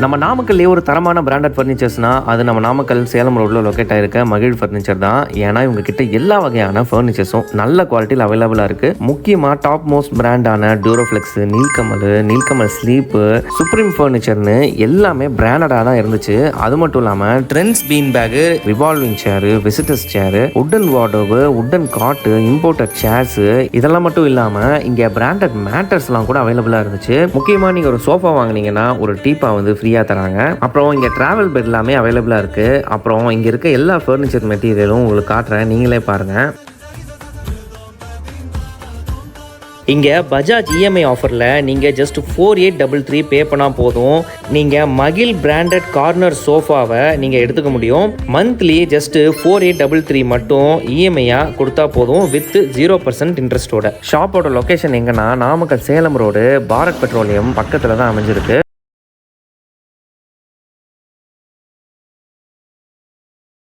நம்ம நாமக்கல்லே ஒரு தரமான பிராண்டட் ஃபர்னிச்சர்ஸ்னா அது நம்ம நாமக்கல் சேலம் ரோட்ல லொக்கேட் ஆயிருக்க மகிழ் ஃபர்னிச்சர் தான். ஏன்னா இவங்க கிட்ட எல்லா வகையான ஃபர்னிச்சர்ஸும் நல்ல குவாலிட்டியில் அவைலபிளா இருக்கு. முக்கியமா டாப் மோஸ்ட் பிராண்டான டியூரோஃப்ளெக்ஸ், நீல்கமல் ஸ்லீப், சுப்ரீம் ஃபர்னிச்சர்னு எல்லாமே பிராண்டடா தான் இருந்துச்சு. அது மட்டும் இல்லாம Trends bean bag, revolving chair, visitors chair, wooden wardrobe, wooden cot, imported chairs, இதெல்லாம் மட்டும் இல்லாம இங்க பிராண்டட் மேட்டர்ஸ்லாம் கூட அவைலபிளா இருந்துச்சு. முக்கியமா நீங்க ஒரு சோஃபா வாங்குனீங்கன்னா ஒரு டீப்பா வந்து ஃப்ரீயா தராங்க. அப்புறம் இங்க டிராவல் பெட் எல்லாமே அவைலபிளா இருக்கு. அப்புறம் இங்க இருக்க எல்லா ஃபர்னிச்சர் மெட்டீரியலும் உங்களுக்கு காட்டுறேன், நீங்களே பாருங்க. இங்கே பஜாஜ் இஎம்ஐ ஆஃபரில் நீங்கள் ஜஸ்ட் 4833 பே பண்ணால் போதும். நீங்கள் மகிழ் பிராண்டட் கார்னர் சோஃபாவை நீங்கள் எடுத்துக்க முடியும். மந்த்லி ஜஸ்ட் 4833 மட்டும் இஎம்ஐயாக கொடுத்தா போதும், வித் 0% இன்ட்ரெஸ்ட்டோட. ஷாப்போட லொக்கேஷன் எங்கன்னா நாமக்கல் சேலம் ரோடு பாரத் பெட்ரோலியம் பக்கத்தில் தான் அமைஞ்சிருக்கு.